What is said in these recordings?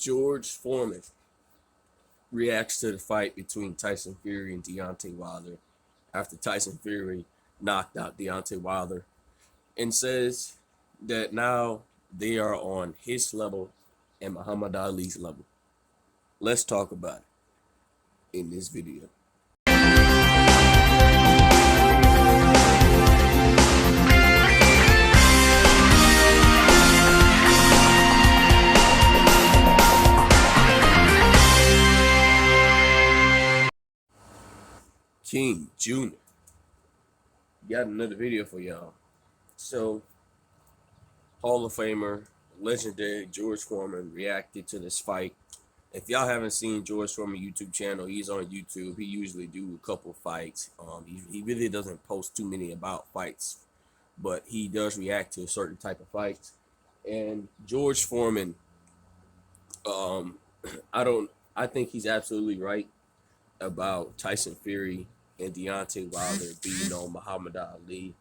George Foreman reacts to the fight between Tyson Fury and Deontay Wilder after Tyson Fury knocked out Deontay Wilder and says that now they are on his level and Muhammad Ali's level. Let's talk about it in this video. King Jr. got another video for y'all. So, Hall of Famer, legendary George Foreman reacted to this fight. If y'all haven't seen George Foreman YouTube channel, he's on YouTube. He usually do a couple fights. He really doesn't post too many about fights, but he does react to a certain type of fights. And George Foreman, I think he's absolutely right about Tyson Fury and Deontay Wilder being on Muhammad Ali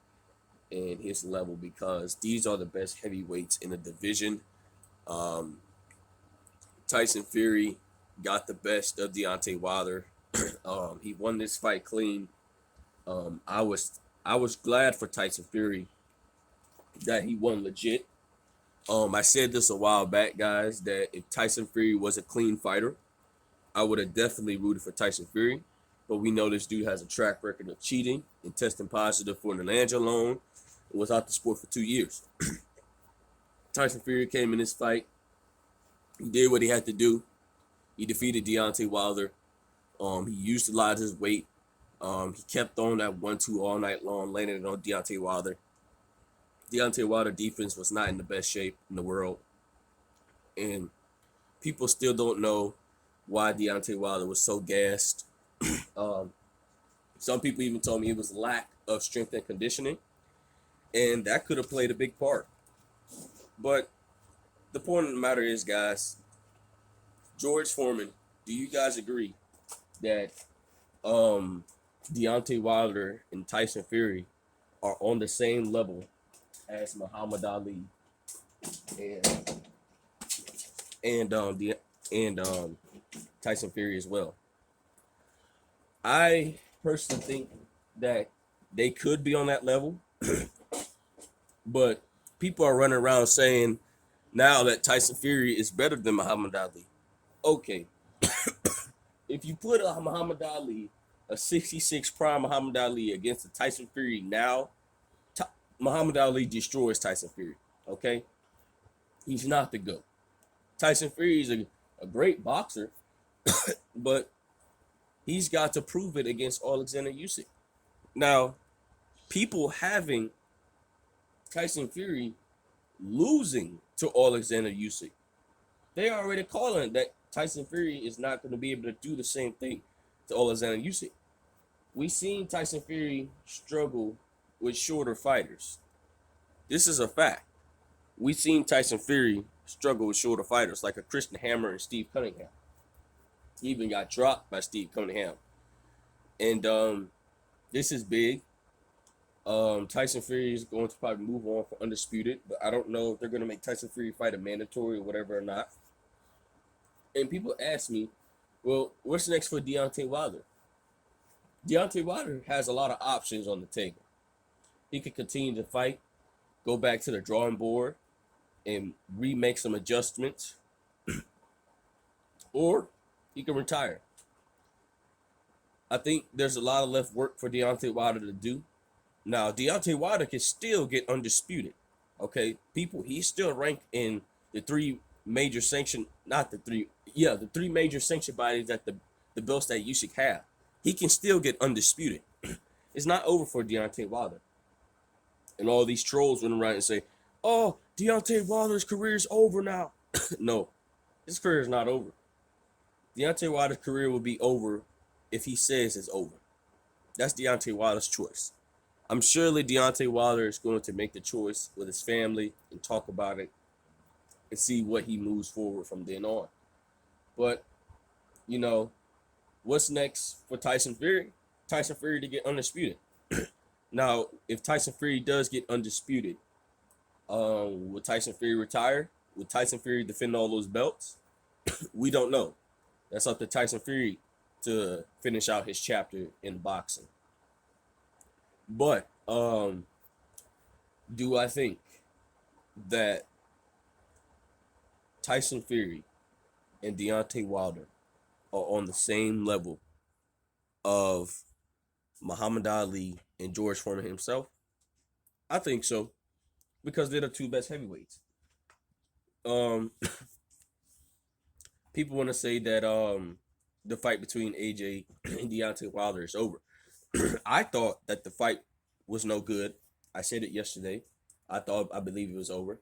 and his level, because these are the best heavyweights in the division. Tyson Fury got the best of Deontay Wilder. He won this fight clean. I was glad for Tyson Fury that he won legit. I said this a while back, guys, that if Tyson Fury was a clean fighter, I would have definitely rooted for Tyson Fury. But we know this dude has a track record of cheating and testing positive for an naloxone and was out the sport for 2 years. Tyson Fury came in this fight. He did what he had to do. He defeated Deontay Wilder. He utilized his weight. He kept on that 1-2 all night long, landing it on Deontay Wilder. Deontay Wilder defense was not in the best shape in the world. And people still don't know why Deontay Wilder was so gassed. Some people even told me it was lack of strength and conditioning, and that could have played a big part. But the point of the matter is, guys, George Foreman, do you guys agree that Deontay Wilder and Tyson Fury are on the same level as Muhammad Ali and Tyson Fury as well? I personally think that they could be on that level, but people are running around saying now that Tyson Fury is better than Muhammad Ali. Okay, if you put a Muhammad Ali, a 66 prime Muhammad Ali against a Tyson Fury now, Muhammad Ali destroys Tyson Fury. Okay, he's not the GOAT. Tyson Fury is a great boxer, but he's got to prove it against Alexander Usyk. Now, people having Tyson Fury losing to Alexander Usyk, they are already calling that Tyson Fury is not going to be able to do the same thing to Alexander Usyk. We've seen Tyson Fury struggle with shorter fighters. This is a fact. We've seen Tyson Fury struggle with shorter fighters like a Christian Hammer and Steve Cunningham. He even got dropped by Steve Cunningham. And this is big. Tyson Fury is going to probably move on for Undisputed, but I don't know if they're going to make Tyson Fury fight a mandatory or whatever or not. And people ask me, well, what's next for Deontay Wilder? Deontay Wilder has a lot of options on the table. He could continue to fight, go back to the drawing board, and remake some adjustments, or he can retire. I think there's a lot of left work for Deontay Wilder to do. Now, Deontay Wilder can still get Undisputed. Okay, he's still ranked in the three major the three major sanction bodies that the belts that Usyk have. He can still get Undisputed. It's not over for Deontay Wilder. And all these trolls run around and say, oh, Deontay Wilder's career is over now. No, his career is not over. Deontay Wilder's career will be over if he says it's over. That's Deontay Wilder's choice. I'm surely Deontay Wilder is going to make the choice with his family and talk about it and see what he moves forward from then on. But, what's next for Tyson Fury? Tyson Fury to get Undisputed. Now, if Tyson Fury does get Undisputed, will Tyson Fury retire? Will Tyson Fury defend all those belts? We don't know. That's up to Tyson Fury to finish out his chapter in boxing. But do I think that Tyson Fury and Deontay Wilder are on the same level of Muhammad Ali and George Foreman himself? I think so because they're the two best heavyweights. Um, People want to say that the fight between AJ and Deontay Wilder is over. I thought that the fight was no good. I said it yesterday. I believe it was over.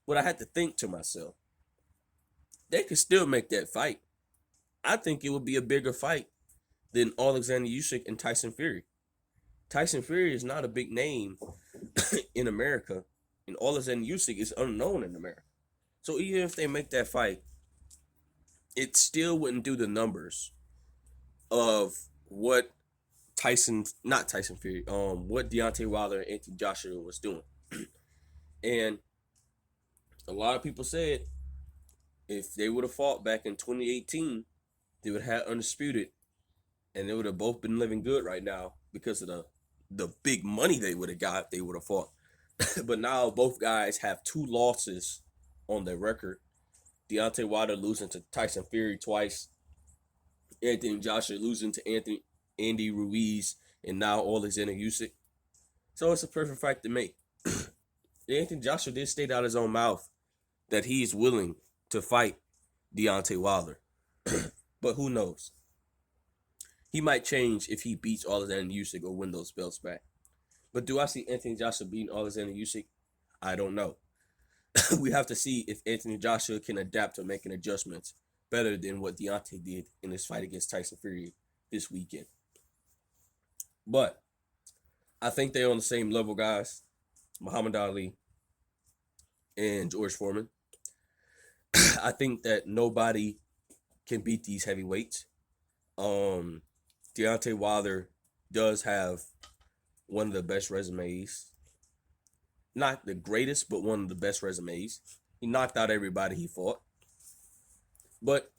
But I had to think to myself, they could still make that fight. I think it would be a bigger fight than Alexander Usyk and Tyson Fury. Tyson Fury is not a big name in America, and Alexander Usyk is unknown in America. So even if they make that fight, it still wouldn't do the numbers of what not Tyson Fury, what Deontay Wilder and Anthony Joshua was doing. And a lot of people said if they would have fought back in 2018, they would have undisputed, and they would have both been living good right now because of the big money they would have got if they would have fought. But now both guys have 2 losses on their record. Deontay Wilder losing to Tyson Fury twice. Anthony Joshua losing to Andy Ruiz, and now Alexander Usyk. So it's a perfect fight to make. Anthony Joshua did state out his own mouth that he's willing to fight Deontay Wilder. But who knows? He might change if he beats Alexander Usyk or win those belts back. But do I see Anthony Joshua beating Alexander Usyk? I don't know. We have to see if Anthony Joshua can adapt to making adjustments better than what Deontay did in his fight against Tyson Fury this weekend. But I think they're on the same level, guys. Muhammad Ali and George Foreman. I think that nobody can beat these heavyweights. Deontay Wilder does have one of the best resumes. Not the greatest, but one of the best resumes. He knocked out everybody he fought. But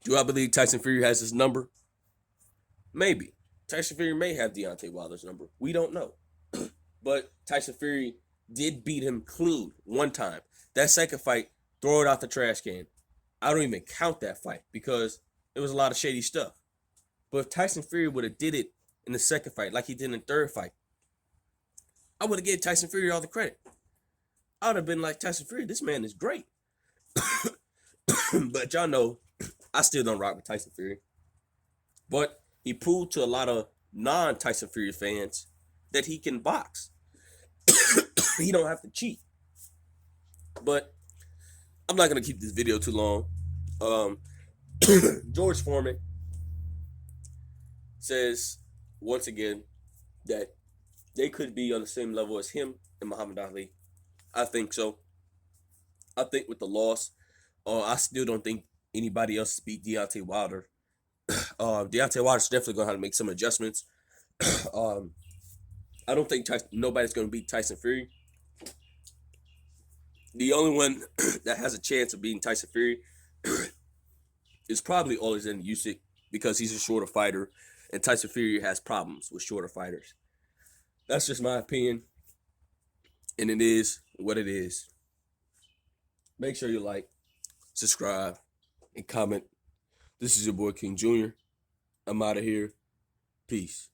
do I believe Tyson Fury has his number? Maybe. Tyson Fury may have Deontay Wilder's number. We don't know. But Tyson Fury did beat him clean one time. That second fight, throw it out the trash can. I don't even count that fight because it was a lot of shady stuff. But if Tyson Fury would have did it in the second fight like he did in the third fight, I would have given Tyson Fury all the credit. I would have been like, Tyson Fury, this man is great. But y'all know, I still don't rock with Tyson Fury. But he proved to a lot of non-Tyson Fury fans that he can box. He don't have to cheat. But I'm not going to keep this video too long. George Foreman says, once again, that they could be on the same level as him and Muhammad Ali. I think so. I think with the loss, I still don't think anybody else beat Deontay Wilder. Deontay Wilder's definitely going to have to make some adjustments. I don't think nobody's going to beat Tyson Fury. The only one that has a chance of beating Tyson Fury is probably Alexander Usyk because he's a shorter fighter, and Tyson Fury has problems with shorter fighters. That's just my opinion, and it is what it is. Make sure you like, subscribe, and comment. This is your boy King Jr. I'm out of here. Peace.